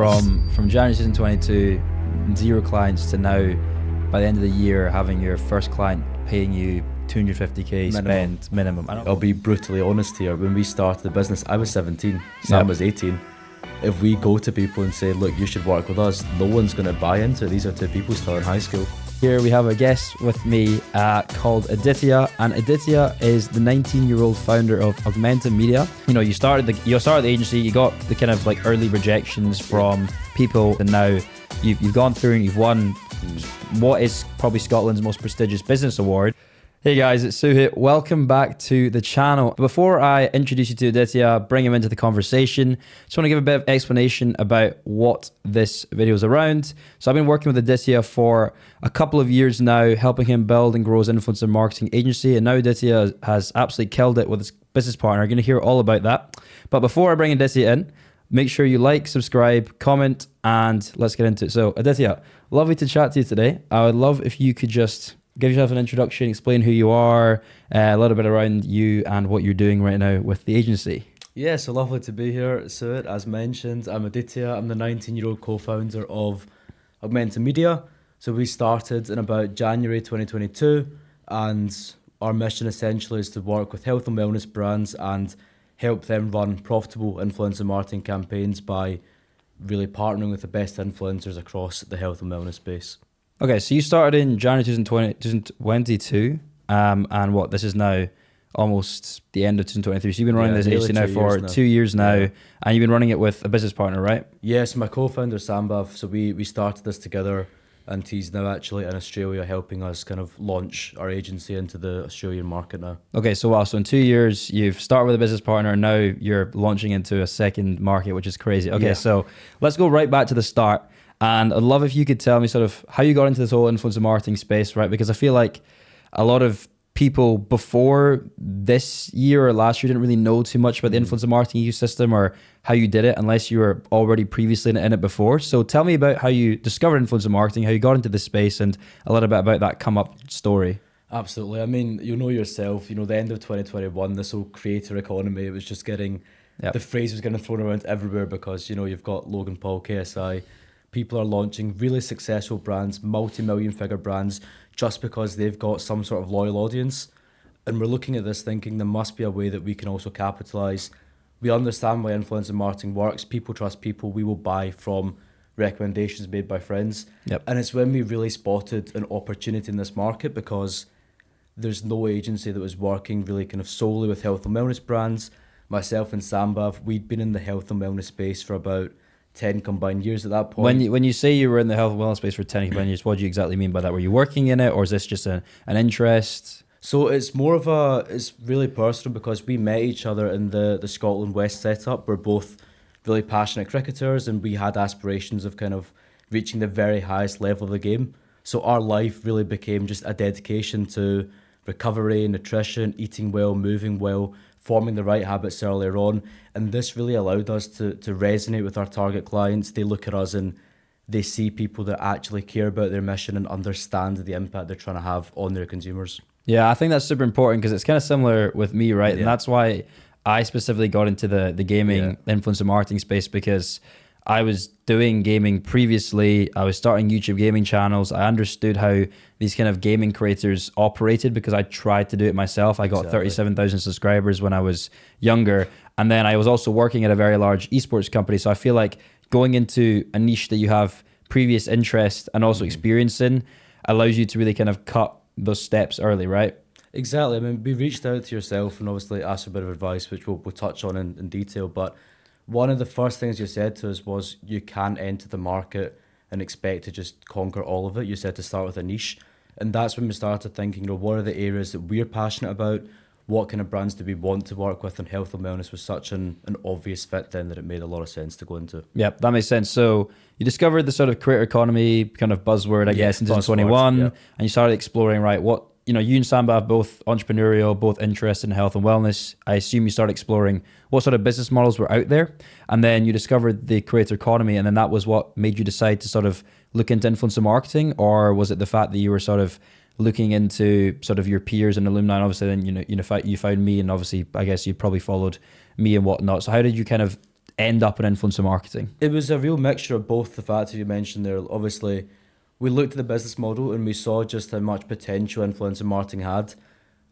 From January 2022, zero clients to now, by the end of the year, having your first client paying you 250k spend minimum. I'll be brutally honest here. When we started the business, I was 17, Sam was 18. If we go to people and say, look, you should work with us, no one's going to buy into it. These are two people still in high school. Here we have a guest with me called Aditya, and Aditya is the 19-year-old founder of Augmenta Media. You know, you started the agency, you got the kind of like early rejections from people, and now you've gone through and you've won what is probably Scotland's most prestigious business award. Hey guys, it's Suhit. Welcome back to the channel. Before I introduce you to Aditya, bring him into the conversation, just want to give a bit of explanation about what this video is around. So I've been working with Aditya for a couple of years now, helping him build and grow his influencer marketing agency. And now Aditya has absolutely killed it with his business partner. You're going to hear all about that. But before I bring Aditya in, make sure you like, subscribe, comment, and let's get into it. So Aditya, lovely to chat to you today. I would love if you could just give yourself an introduction, explain who you are, a little bit around you and what you're doing right now with the agency. Yeah, so lovely to be here, Suhit. As mentioned, I'm Aditya. I'm the 19-year-old co-founder of Augmenta Media. So we started in about January 2022, and our mission essentially is to work with health and wellness brands and help them run profitable influencer marketing campaigns by really partnering with the best influencers across the health and wellness space. Okay, so you started in January 2022, and what, this is now almost the end of 2023. So you've been running this agency now for 2 years now, and you've been running it with a business partner, right? Yes, my co-founder Sam. So we started this together, and he's now actually in Australia helping us kind of launch our agency into the Australian market now. Okay, so wow, so in 2 years, you've started with a business partner, and now you're launching into a second market, which is crazy. Okay, so let's go right back to the start. And I'd love if you could tell me sort of how you got into this whole influencer marketing space, right? Because I feel like a lot of people before this year or last year didn't really know too much about the influencer marketing ecosystem or how you did it unless you were already previously in it before. So tell me about how you discovered influencer marketing, how you got into this space, and a little bit about that come up story. Absolutely. I mean, you know yourself, the end of 2021, this whole creator economy, it was just getting, the phrase was getting thrown around everywhere because, you've got Logan Paul, KSI, people are launching really successful brands, multi-million figure brands, just because they've got some sort of loyal audience. And we're looking at this thinking there must be a way that we can also capitalize. We understand why influencer marketing works. People trust people. We will buy from recommendations made by friends. And it's when we really spotted an opportunity in this market, because there's no agency that was working really kind of solely with health and wellness brands. Myself and Sambav, we'd been in the health and wellness space for about 10 combined years at that point. When you say you were in the health and wellness space for 10 combined years, what do you exactly mean by that? Were you working in it, or is this just an interest? So it's really personal, because we met each other in the Scotland West setup. We're both really passionate cricketers, and we had aspirations of kind of reaching the very highest level of the game. So our life really became just a dedication to recovery, nutrition, eating well, moving well, forming the right habits earlier on. And this really allowed us to resonate with our target clients. They look at us and they see people that actually care about their mission and understand the impact they're trying to have on their consumers. Yeah, I think that's super important, because it's kind of similar with me, right? And that's why I specifically got into the gaming influencer marketing space, because I was doing gaming previously. I was starting YouTube gaming channels. I understood how these kind of gaming creators operated because I tried to do it myself. I got 37,000 subscribers when I was younger. And then I was also working at a very large esports company. So I feel like going into a niche that you have previous interest and also experience in allows you to really kind of cut those steps early, right? Exactly. I mean, we reached out to yourself and obviously asked a bit of advice, which we'll touch on in detail. But one of the first things you said to us was you can't enter the market and expect to just conquer all of it. You said to start with a niche. And that's when we started thinking, what are the areas that we're passionate about? What kind of brands do we want to work with? And health and wellness was such an obvious fit then that it made a lot of sense to go into. Yeah, that makes sense. So you discovered the sort of creator economy kind of buzzword, I guess, in 2021, and you started exploring, right, what, you and Samba are both entrepreneurial, both interested in health and wellness. I assume you started exploring what sort of business models were out there, and then you discovered the creator economy, and then that was what made you decide to sort of look into influencer marketing, or was it the fact that you were sort of looking into sort of your peers and alumni, and obviously then you found me, and obviously I guess you probably followed me and whatnot. So how did you kind of end up in influencer marketing? It was a real mixture of both. The factors you mentioned there, obviously, we looked at the business model and we saw just how much potential influencer marketing had.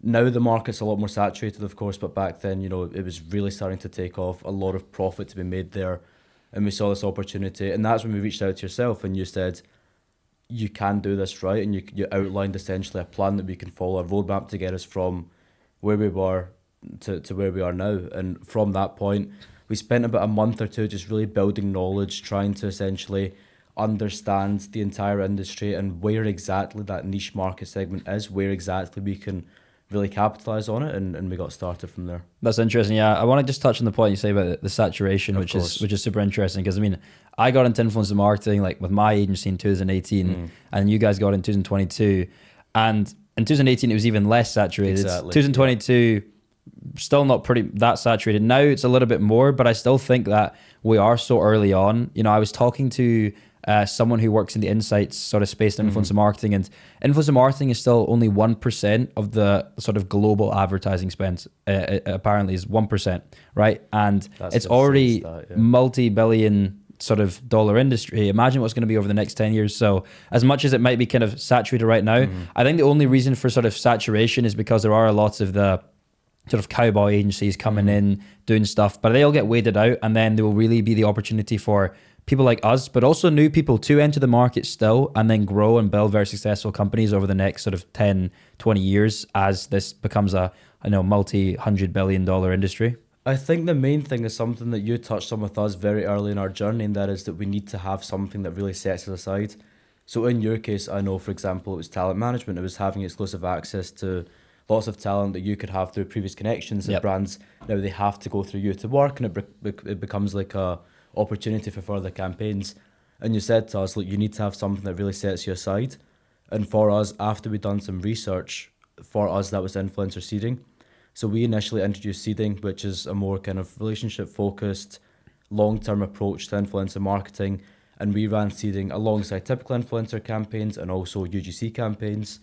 Now the market's a lot more saturated, of course, but back then, you know, it was really starting to take off, a lot of profit to be made there, and we saw this opportunity. And that's when we reached out to yourself and you said, you can do this, right? And you outlined essentially a plan that we can follow, a roadmap to get us from where we were to where we are now. And from that point, we spent about a month or two just really building knowledge, trying to essentially understand the entire industry and where exactly that niche market segment is, where exactly we can really capitalize on it, and we got started from there. That's interesting. Yeah, I want to just touch on the point you say about the saturation, which is super interesting, because I mean, I got into influencer marketing like with my agency in 2018, and you guys got in 2022, and in 2018 it was even less saturated. Exactly. 2022 still not that saturated. Now it's a little bit more, but I still think that we are so early on. You know, I was talking to someone who works in the insights sort of space in influencer marketing, and influencer marketing is still only 1% of the sort of global advertising spend. Apparently is 1%, right? And it's already multi-billion sort of dollar industry. Imagine what's going to be over the next 10 years. So as much as it might be kind of saturated right now, I think the only reason for sort of saturation is because there are lots of the sort of cowboy agencies coming in, doing stuff, but they'll get weeded out, and then there will really be the opportunity for people like us, but also new people to enter the market still, and then grow and build very successful companies over the next sort of 10, 20 years as this becomes a multi-$100 billion industry. I think the main thing is something that you touched on with us very early in our journey, and that is that we need to have something that really sets us aside. So in your case, I know, for example, it was talent management. It was having exclusive access to lots of talent that you could have through previous connections and brands. Now they have to go through you to work, and it becomes like a opportunity for further campaigns. And you said to us, look, you need to have something that really sets you aside. And for us, after we'd done some research, for us that was influencer seeding. So we initially introduced seeding, which is a more kind of relationship focused, long-term approach to influencer marketing. And we ran seeding alongside typical influencer campaigns and also UGC campaigns.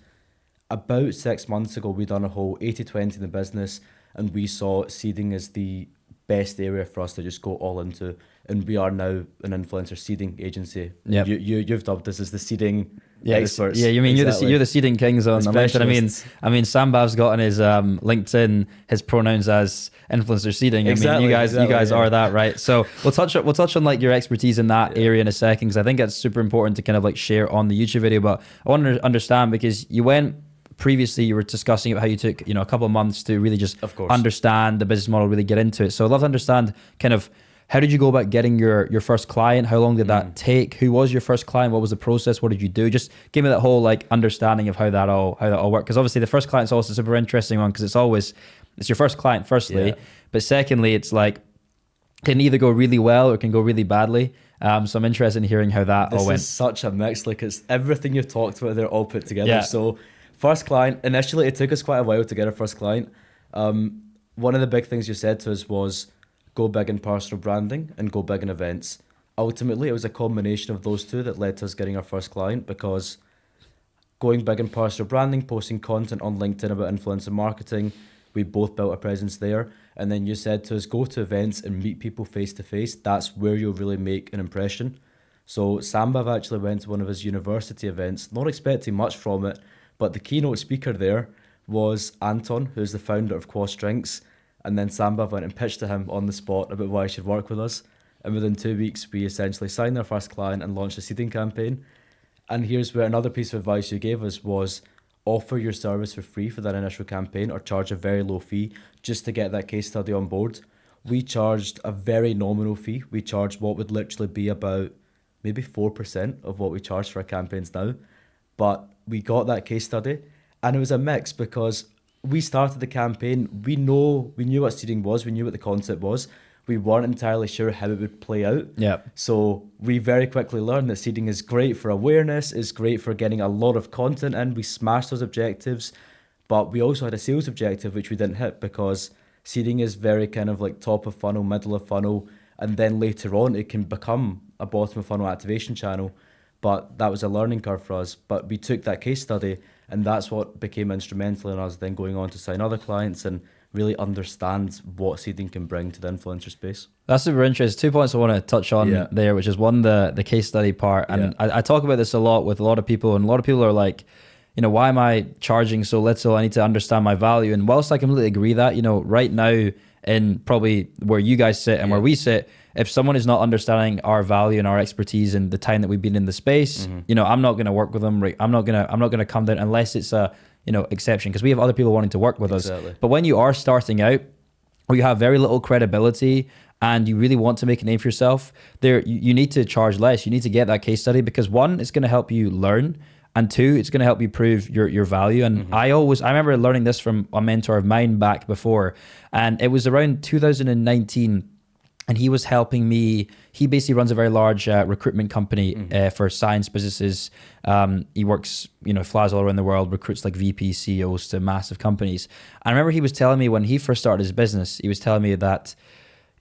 About 6 months ago, we done a whole 80-20 in the business, and we saw seeding as the best area for us to just go all into. And we are now an influencer seeding agency. Yep. You've dubbed us as the seeding experts. Yeah, you mean exactly. you're the seeding kings on LinkedIn. I mean, Sam Bav's got on his LinkedIn his pronouns as influencer seeding. Exactly, I mean, you guys are that, right? So we'll touch on like your expertise in that area in a second, because I think that's super important to kind of like share on the YouTube video. But I want to understand, because you went previously, you were discussing about how you took a couple of months to really just understand the business model, really get into it. So I'd love to understand kind of, how did you go about getting your first client? How long did that take? Who was your first client? What was the process? What did you do? Just give me that whole like understanding of how that all worked. Because obviously the first client's also a super interesting one, because it's your first client firstly, but secondly, it's like can either go really well or can go really badly. So I'm interested in hearing how that all went. This is such a mix. Like, it's everything you've talked about, they're all put together. So first client, initially it took us quite a while to get our first client. One of the big things you said to us was, go big in personal branding and go big in events. Ultimately, it was a combination of those two that led to us getting our first client, because going big in personal branding, posting content on LinkedIn about influencer marketing, we both built a presence there. And then you said to us, go to events and meet people face to face. That's where you'll really make an impression. So Sambav actually went to one of his university events, not expecting much from it, but the keynote speaker there was Anton, who's the founder of Quas Drinks. And then Sambav went and pitched to him on the spot about why he should work with us. And within 2 weeks, we essentially signed our first client and launched a seeding campaign. And here's where another piece of advice you gave us was, offer your service for free for that initial campaign, or charge a very low fee just to get that case study on board. We charged a very nominal fee. We charged what would literally be about maybe 4% of what we charge for our campaigns now. But we got that case study, and it was a mix, because we started the campaign, we knew what seeding was, we knew what the concept was. We weren't entirely sure how it would play out. Yeah. So we very quickly learned that seeding is great for awareness, is great for getting a lot of content in. We smashed those objectives, but we also had a sales objective which we didn't hit, because seeding is very kind of like top of funnel, middle of funnel, and then later on it can become a bottom of funnel activation channel. But that was a learning curve for us. But we took that case study, and that's what became instrumental in us then going on to sign other clients. And really understand what seeding can bring to the influencer space. That's super interesting. 2 points I want to touch on there, which is one, the case study part. And I talk about this a lot with a lot of people, and a lot of people are like, why am I charging so little? I need to understand my value. And whilst I completely agree that, right now in probably where you guys sit and where we sit, if someone is not understanding our value and our expertise and the time that we've been in the space, I'm not going to work with them. Right? I'm not going to come down unless it's a, exception, because we have other people wanting to work with us. But when you are starting out, or you have very little credibility and you really want to make a name for yourself, you need to charge less. You need to get that case study, because one, it's going to help you learn, and two, it's going to help you prove your value. And I remember learning this from a mentor of mine back before, and it was around 2019. And he was helping me. He basically runs a very large recruitment company for science businesses. He works, flies all around the world, recruits like VP CEOs to massive companies. And I remember he was telling me when he first started his business, he was telling me that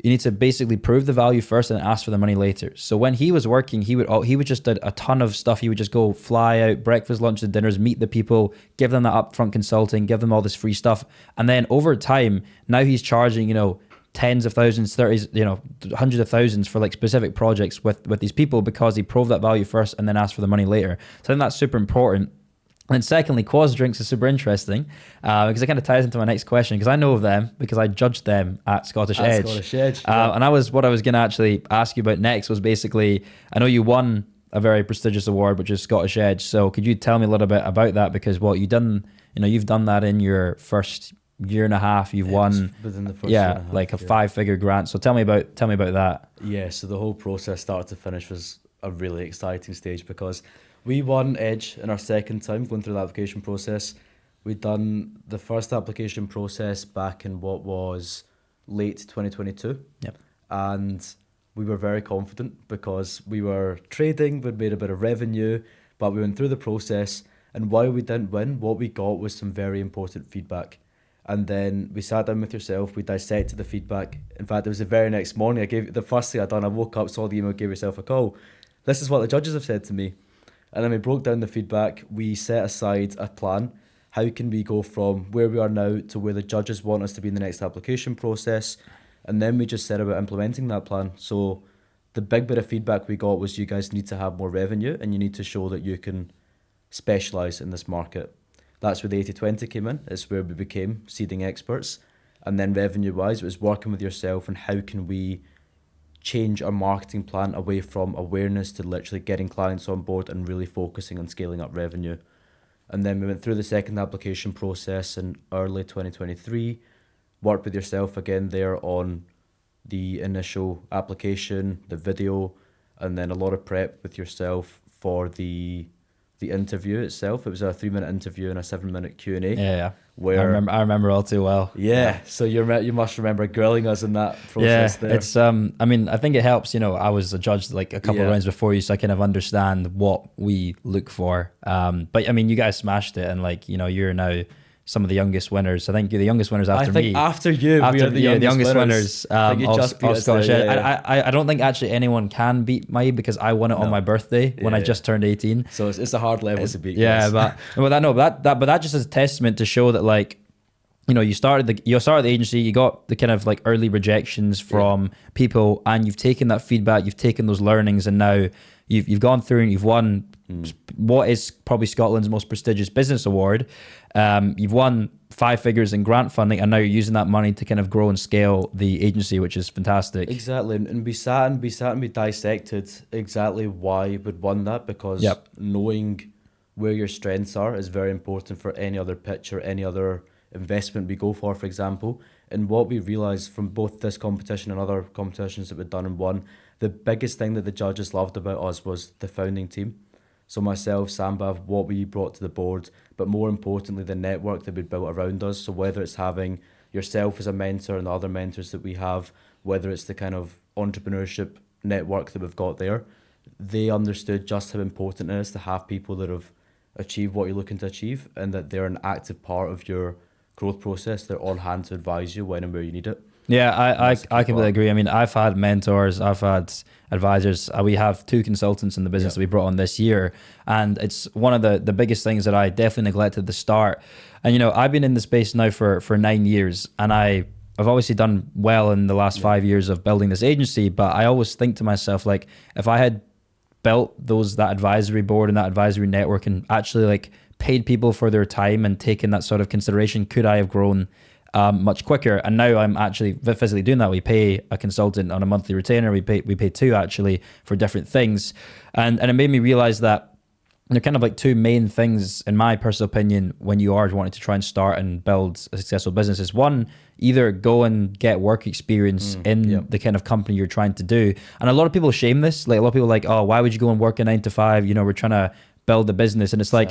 you need to basically prove the value first and ask for the money later. So when he was working, he would just do a ton of stuff. He would just go fly out, breakfast, lunch, and dinners, meet the people, give them that upfront consulting, give them all this free stuff. And then over time, now he's charging, tens of thousands, 30s, hundreds of thousands for like specific projects with these people, because he proved that value first and then asked for the money later. So I think that's super important. And then secondly, Quaz Drinks is super interesting because it kind of ties into my next question, because I know of them because I judged them at Scottish Edge. And what I was going to actually ask you about next was basically, I know you won a very prestigious award, which is Scottish Edge. So could you tell me a little bit about that? Because you've done that in your first year and a half. You've won within the first year and a half, like a 5-figure grant. So tell me about that. Yeah, so the whole process, start to finish, was a really exciting stage, because we won Edge in our second time going through the application process. We'd done the first application process back in what was late 2022. Yep. And we were very confident because we were trading, we'd made a bit of revenue, but we went through the process. And while we didn't win, what we got was some very important feedback. And then we sat down with yourself, we dissected the feedback. In fact, it was the very next morning, the first thing I done, I woke up, saw the email, gave yourself a call. This is what the judges have said to me. And then we broke down the feedback. We set aside a plan. How can we go from where we are now to where the judges want us to be in the next application process? And then we just set about implementing that plan. So the big bit of feedback we got was, you guys need to have more revenue and you need to show that you can specialize in this market. That's where the 80-20 came in. It's where we became seeding experts. And then revenue-wise, it was working with yourself and how can we change our marketing plan away from awareness to literally getting clients on board and really focusing on scaling up revenue. And then we went through the second application process in early 2023, worked with yourself again there on the initial application, the video, and then a lot of prep with yourself for the interview itself. It was a 3-minute interview and a 7-minute Q&A. Yeah. Where I remember all too well. Yeah. So you must remember grilling us in that process there. It's I think it helps, I was a judge like a couple of rounds before you, so I kind of understand what we look for. But you guys smashed it, and you're now some of the youngest winners. I think you're the youngest winners after me. After you, we are the youngest winners of Scottish Edge. I don't think actually anyone can beat me, because I won it on my birthday when I just turned 18. So it's a hard level to beat. Yeah, but that just is a testament to show that you started the agency, you got the kind of early rejections from people, and you've taken that feedback, you've taken those learnings, and now you've gone through and you've won what is probably Scotland's most prestigious business award. You've won 5 figures in grant funding, and now you're using that money to kind of grow and scale the agency, which is fantastic. Exactly. And we sat and we dissected exactly why we'd won that, because knowing where your strengths are is very important for any other pitch or any other investment we go for example. And what we realized from both this competition and other competitions that we've done and won, the biggest thing that the judges loved about us was the founding team. So myself, Sambav, what we brought to the board, but more importantly, the network that we built around us. So whether it's having yourself as a mentor and the other mentors that we have, whether it's the kind of entrepreneurship network that we've got there, they understood just how important it is to have people that have achieved what you're looking to achieve, and that they're an active part of your growth process. They're on hand to advise you when and where you need it. Yeah, I completely agree. I mean, I've had mentors, I've had advisors. We have 2 consultants in the business that we brought on this year. And it's one of the biggest things that I definitely neglected at the start. And, I've been in the space now for 9 years, and I've obviously done well in the last 5 years of building this agency. But I always think to myself, like, if I had built that advisory board and that advisory network and actually like paid people for their time and taken that sort of consideration, could I have grown much quicker? And now I'm actually physically doing that. We pay a consultant on a monthly retainer. We pay 2 actually for different things, and it made me realize that there are kind of like 2 main things, in my personal opinion, when you are wanting to try and start and build a successful business. Is one, either go and get work experience in the kind of company you're trying to do. And a lot of people shame this. Like, a lot of people are like, oh, why would you go and work a 9 to 5? We're trying to build a business. And it's like,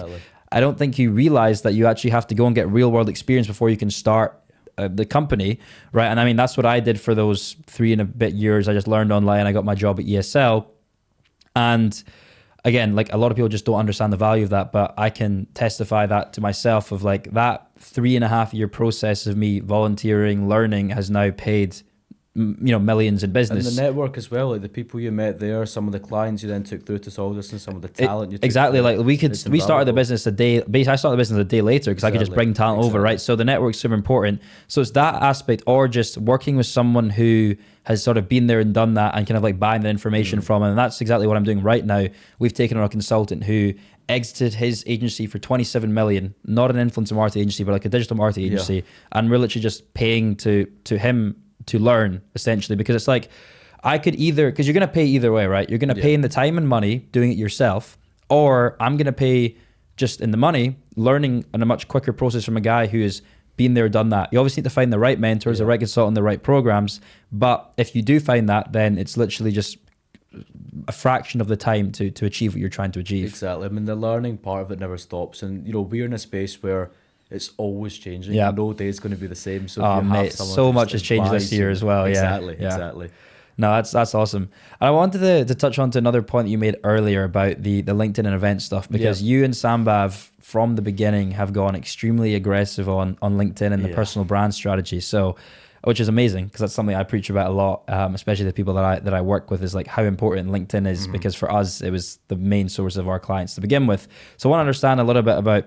I don't think you realize that you actually have to go and get real world experience before you can start the company, right? And I mean, that's what I did for those 3 and a bit years. I just learned online. I got my job at ESL. And again, like, a lot of people just don't understand the value of that, but I can testify that to myself of like that 3.5 year process of me volunteering, learning has now paid, millions in business. And the network as well, like the people you met there, some of the clients you then took through to Saldus, and some of the talent you took exactly through. Like we started the business I started the business a day later because I could just bring talent over, right? So the network's super important. So it's that aspect, or just working with someone who has sort of been there and done that and kind of like buying the information from them. And that's exactly what I'm doing right now. We've taken on a consultant who exited his agency for 27 million, not an influencer marketing agency, but like a digital marketing agency. And we're literally just paying to him to learn, essentially, because it's like, I could either, because you're going to pay either way, right? You're going to pay in the time and money doing it yourself, or I'm going to pay just in the money, learning in a much quicker process from a guy who has been there, done that. You obviously need to find the right mentors, the right consultant, the right programs. But if you do find that, then it's literally just a fraction of the time to achieve what you're trying to achieve. Exactly. I mean, the learning part of it never stops. And, we're in a space where it's always changing. Yeah. No day is going to be the same. So mate, so much has changed this year as well. Exactly. No, that's awesome. And I wanted to touch on to another point that you made earlier about the LinkedIn and event stuff, because you and Sambav from the beginning have gone extremely aggressive on LinkedIn and the personal brand strategy. So, which is amazing, because that's something I preach about a lot, especially the people that I work with, is like how important LinkedIn is, because for us, it was the main source of our clients to begin with. So I want to understand a little bit about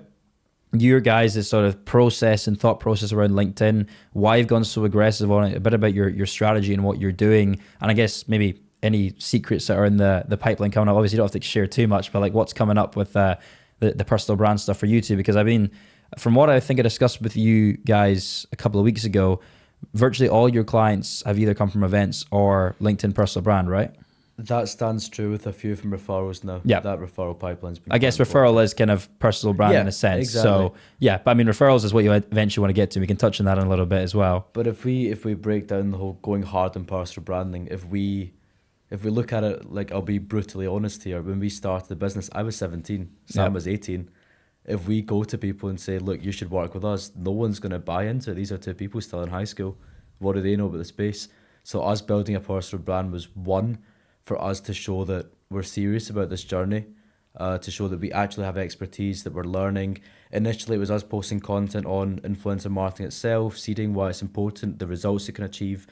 your guys' sort of process and thought process around LinkedIn, why you've gone so aggressive on it, a bit about your strategy and what you're doing, and I guess maybe any secrets that are in the pipeline coming up. Obviously, you don't have to share too much, but like what's coming up with the personal brand stuff for you two, because I mean, from what I think I discussed with you guys a couple of weeks ago, virtually all your clients have either come from events or LinkedIn personal brand, right? That stands true with a few from referrals now. Yeah. That referral pipeline's been, I guess referral is kind of personal brand in a sense. Exactly. So yeah, but I mean, referrals is what you eventually want to get to. We can touch on that in a little bit as well. But if we break down the whole going hard on personal branding, if we look at it, like, I'll be brutally honest here, when we started the business, I was 17, Sam was 18. If we go to people and say, look, you should work with us, no one's going to buy into it. These are 2 people still in high school. What do they know about the space? So us building a personal brand was one, for us to show that we're serious about this journey, to show that we actually have expertise, that we're learning. Initially, it was us posting content on influencer marketing itself, seeding why it's important, the results it can achieve.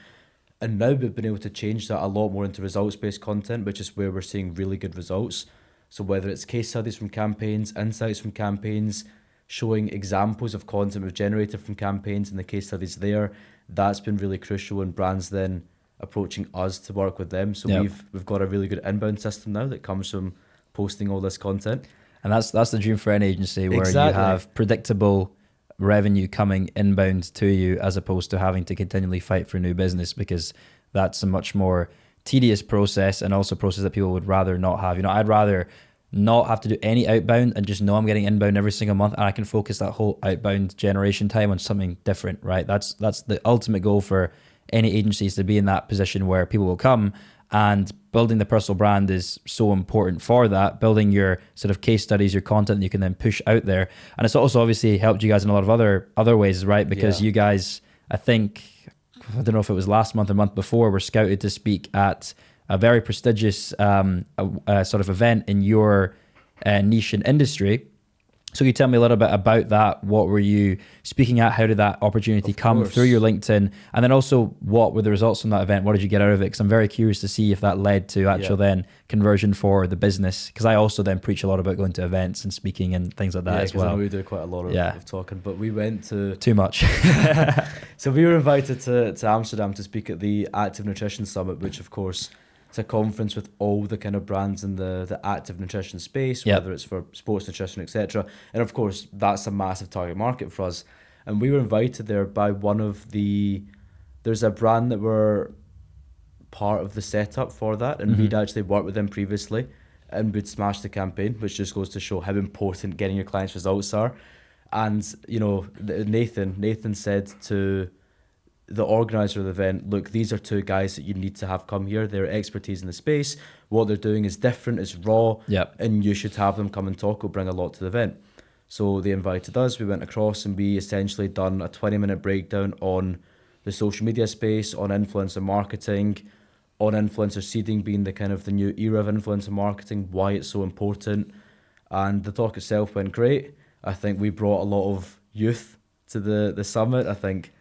And now we've been able to change that a lot more into results-based content, which is where we're seeing really good results. So whether it's case studies from campaigns, insights from campaigns, showing examples of content we've generated from campaigns and the case studies there, that's been really crucial, and brands then approaching us to work with them. So we've got a really good inbound system now that comes from posting all this content. And that's the dream for any agency, where you have predictable revenue coming inbound to you, as opposed to having to continually fight for new business, because that's a much more tedious process, and also a process that people would rather not have. I'd rather not have to do any outbound and just know I'm getting inbound every single month, and I can focus that whole outbound generation time on something different, right? That's the ultimate goal for any agencies, to be in that position where people will come, and building the personal brand is so important for that. Building your sort of case studies, your content that you can then push out there. And it's also obviously helped you guys in a lot of other ways, right? Because you guys, I think, I don't know if it was last month or month before, were scouted to speak at a very prestigious sort of event in your niche and industry. So can you tell me a little bit about that? What were you speaking at? How did that opportunity come through your LinkedIn? And then also, what were the results from that event? What did you get out of it? Because I'm very curious to see if that led to actual then conversion for the business. Because I also then preach a lot about going to events and speaking and things like that as well. I know we do quite a lot of talking, but we went to... Too much. So we were invited to Amsterdam to speak at the Active Nutrition Summit, which of course... It's a conference with all the kind of brands in the active nutrition space, whether it's for sports nutrition, etc. And of course, that's a massive target market for us. And we were invited there by one of there's a brand that were part of the setup for that, and we'd actually worked with them previously, and we'd smashed the campaign, which just goes to show how important getting your clients' results are. And you know, Nathan said to the organizer of the event, look, these are two guys that you need to have come here. Their expertise in the space, what they're doing is different, it's raw, and you should have them come and talk. It'll bring a lot to the event. So they invited us, we went across, and we essentially done a 20-minute breakdown on the social media space, on influencer marketing, on influencer seeding being the kind of the new era of influencer marketing, why it's so important. And the talk itself went great. I think we brought a lot of youth to the summit. I think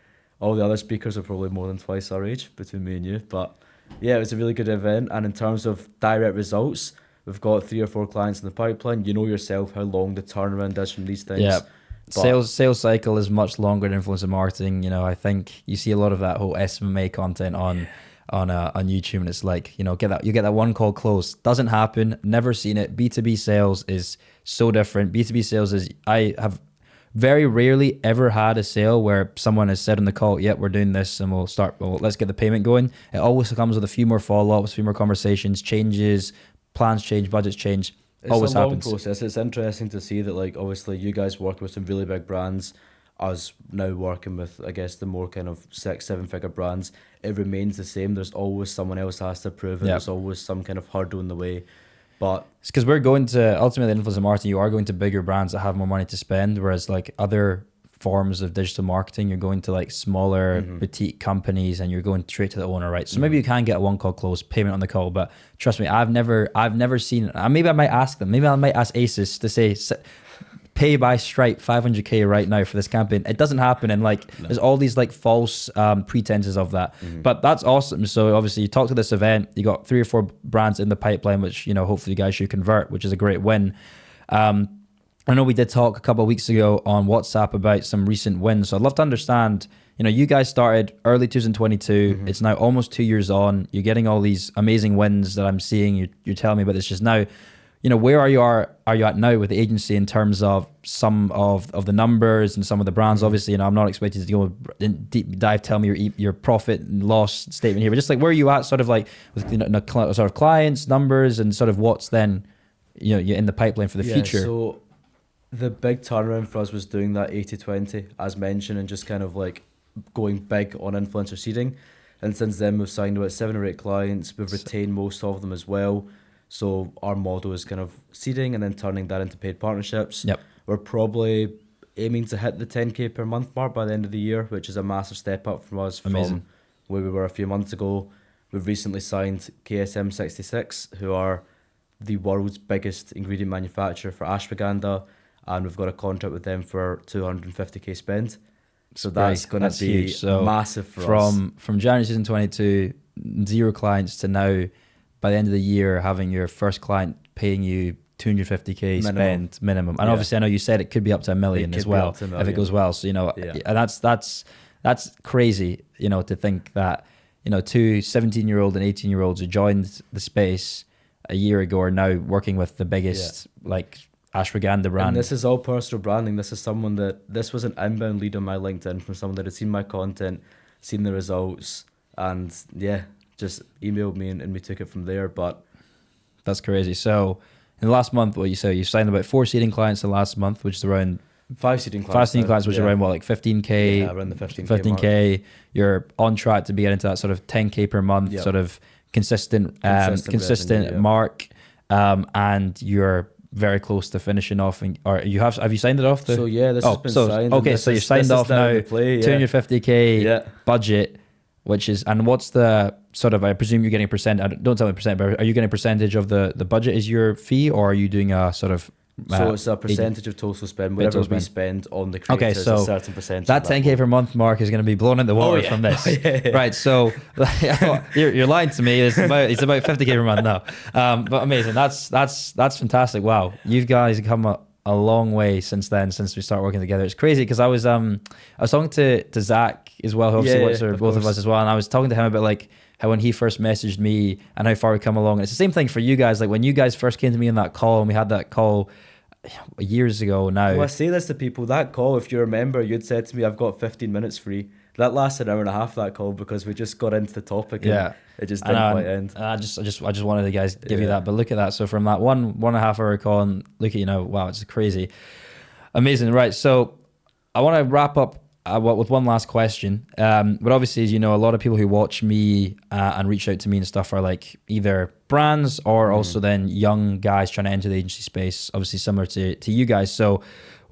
all the other speakers are probably more than twice our age between me and you. But yeah, it was a really good event. And in terms of direct results, we've got 3 or 4 clients in the pipeline. You know yourself how long the turnaround is from these things. Yeah. Sales cycle is much longer than influencer marketing. You know, I think you see a lot of that whole SMA content on YouTube, and it's like, you know, you get that one call closed. Doesn't happen. Never seen it. B2B sales is so different. B2B sales is, I have very rarely ever had a sale where someone has said on the call, yeah, we're doing this and let's get the payment going. It always comes with a few more follow-ups, a few more conversations, changes, plans change, budgets change. Always it's a long happens. process. It's interesting to see that, like, obviously you guys work with some really big brands, us now working with, I guess, the more kind of 6-7 figure brands. It remains the same. There's always someone else has to approve it. There's always some kind of hurdle in the way. But it's because we're going to, ultimately in influencer marketing, you are going to bigger brands that have more money to spend, whereas like other forms of digital marketing, you're going to like smaller boutique companies and you're going straight to the owner, right? So maybe you can get a one call close payment on the call, but trust me, I've never seen, maybe I might ask them, maybe I might ask ASUS to say, pay by Stripe 500k right now for this campaign. It doesn't happen, and like there's all these like false pretenses of that. But that's awesome. So obviously you talk to this event, you got 3 or 4 brands in the pipeline, which, you know, hopefully you guys should convert, which is a great win. I know we did talk a couple of weeks ago on WhatsApp about some recent wins. So I'd love to understand, you know, you guys started early 2022. It's now almost 2 years on. You're getting all these amazing wins that I'm seeing. You're telling me about this just now. You know, where are you at now with the agency in terms of some of the numbers and some of the brands? Obviously, you know, I'm not expecting to go in deep dive, tell me your profit and loss statement here, but just like where are you at sort of like with, you know, sort of clients, numbers, and sort of what's then, you know, you're in the pipeline for the future. So the big turnaround for us was doing that 80-20 as mentioned, and just kind of like going big on influencer seeding. And since then we've signed about 7 or 8 clients. We've retained most of them as well. So our model is kind of seeding and then turning that into paid partnerships. We're probably aiming to hit the 10k per month mark by the end of the year, which is a massive step up from us from where we were a few months ago. We've recently signed KSM 66, who are the world's biggest ingredient manufacturer for ashwagandha, and we've got a contract with them for 250k spend. So that's going to be massive for us. From January 2022, 0 clients to now, by the end of the year, having your first client paying you 250k spend minimum. And obviously I know you said it could be up to $1 million as well if it goes well. So, you know, and that's crazy, you know, to think that, you know, 2 17-year-old and 18-year-olds who joined the space a year ago are now working with the biggest like ashwagandha brand. And this is all personal branding. This was an inbound lead on my LinkedIn from someone that had seen my content, seen the results, and just emailed me and we took it from there. But that's crazy. So in the last month, what you say, you signed about 4 seeding clients in the last month, which is around 5 seeding clients. 5 seeding clients, which is around what, like 15k? Yeah, around the 15k mark. You're on track to be getting to that sort of 10k per month, sort of consistent revenue, mark. And you're very close to finishing off. Have you signed it off? So yeah, this has been signed. Okay, so you've signed off now. 250k budget. Which is, and what's the sort of, I presume you're getting a percent, don't tell me percent, but are you getting a percentage of the budget is your fee, or are you doing a sort of So it's a percentage of total spend. Whatever we spend on the creator is a certain percentage. That 10K per month mark is going to be blown in the water from this. Right. So I thought, you're lying to me. It's about 50K per month now. But amazing. That's fantastic. Wow. You guys have come a long way since then, since we started working together. It's crazy because I was talking to Zach as well, who obviously works for both of us as well. And I was talking to him about like how when he first messaged me and how far we come along. And it's the same thing for you guys. Like when you guys first came to me on that call, and we had that call years ago now. Well, I say this to people, that call, if you remember, you'd said to me, I've got 15 minutes free. That lasted an hour and a half, that call, because we just got into the topic and it just didn't quite end. I just wanted the guys to give you that, but look at that. So from that one and a half hour call, and look at, wow, it's crazy. Amazing. Right. So I want to wrap up with one last question. But obviously, as you know, a lot of people who watch me and reach out to me and stuff are like either brands or also then young guys trying to enter the agency space, obviously similar to you guys. So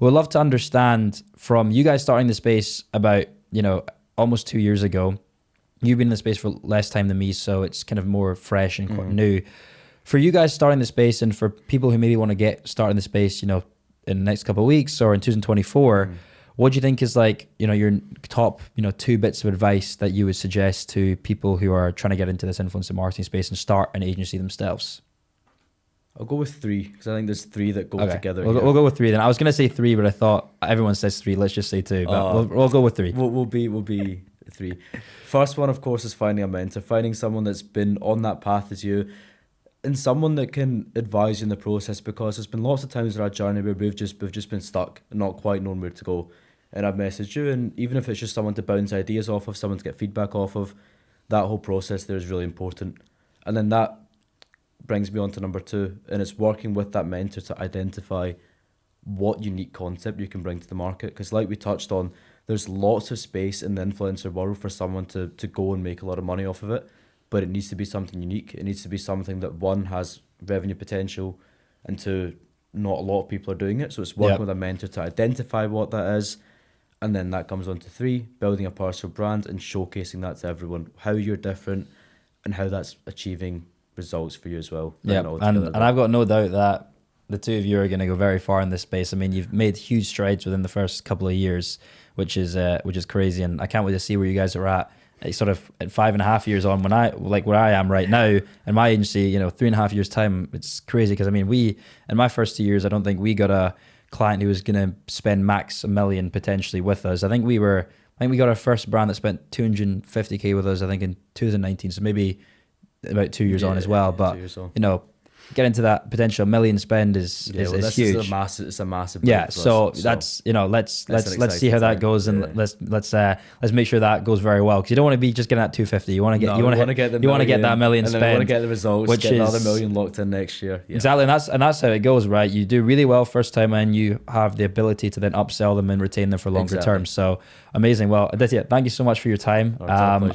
we'd love to understand from you guys starting the space about, almost 2 years ago. You've been in the space for less time than me, so it's kind of more fresh and quite new. For you guys starting the space, and for people who maybe want to get started in the space, in the next couple of weeks or in 2024, what do you think is like, your top, 2 bits of advice that you would suggest to people who are trying to get into this influencer marketing space and start an agency themselves? I'll go with 3 because I think there's 3 that go together. We'll go with 3 then. I was going to say 3, but I thought everyone says 3. Let's just say 2. But we'll go with 3. We'll be 3. First one, of course, is finding a mentor, finding someone that's been on that path as you, and someone that can advise you in the process, because there's been lots of times in our journey where we've just been stuck and not quite known where to go. And I've messaged you, and even if it's just someone to bounce ideas off of, someone to get feedback off of, that whole process there is really important. And then that brings me on to number 2, and it's working with that mentor to identify what unique concept you can bring to the market. Because like we touched on, there's lots of space in the influencer world for someone to go and make a lot of money off of it, but it needs to be something unique. It needs to be something that, 1, has revenue potential, and 2, not a lot of people are doing it. So it's working with a mentor to identify what that is. And then that comes on to 3, building a personal brand and showcasing that to everyone, how you're different and how that's achieving results for you as well. Yeah, and I've got no doubt that the 2 of you are going to go very far in this space. I mean, you've made huge strides within the first couple of years, which is crazy, and I can't wait to see where you guys are at. Sort of at 5.5 years on, where I am right now in my agency, 3.5 years time. It's crazy because I mean, in my first 2 years, I don't think we got a client who was going to spend max $1 million potentially with us. I think we got our first brand that spent 250K with us, I think in 2019. So maybe about 2 years on as well. But get into that potential $1 million spend is huge. It's a massive. Yeah. So that's let's see how that goes, and let's make sure that goes very well, because you don't want to be just getting at 250. You want to get that $1 million spend. You want to get the results, which get another $1 million locked in next year. Yeah. Exactly, and that's how it goes, right? You do really well first time, and you have the ability to then upsell them and retain them for longer term. So amazing. Well, Aditya, thank you so much for your time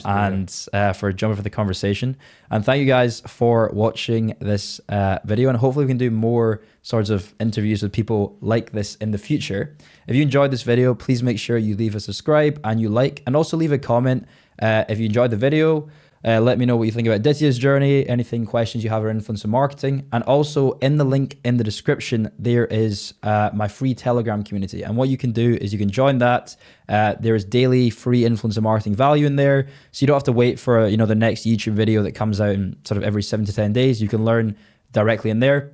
and for jumping for the conversation, and thank you guys for watching this video, and hopefully we can do more sorts of interviews with people like this in the future. If you enjoyed this video, please make sure you leave a subscribe and you like, and also leave a comment if you enjoyed the video. Let me know what you think about Aditya's journey, anything, questions you have around influencer marketing. And also in the link in the description, there is my free Telegram community. And what you can do is you can join that. There is daily free influencer marketing value in there. So you don't have to wait for the next YouTube video that comes out in sort of every 7 to 10 days. You can learn directly in there.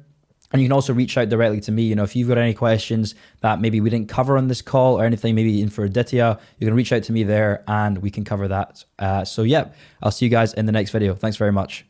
And you can also reach out directly to me. If you've got any questions that maybe we didn't cover on this call or anything, maybe in for Aditya, you can reach out to me there and we can cover that. So yeah, I'll see you guys in the next video. Thanks very much.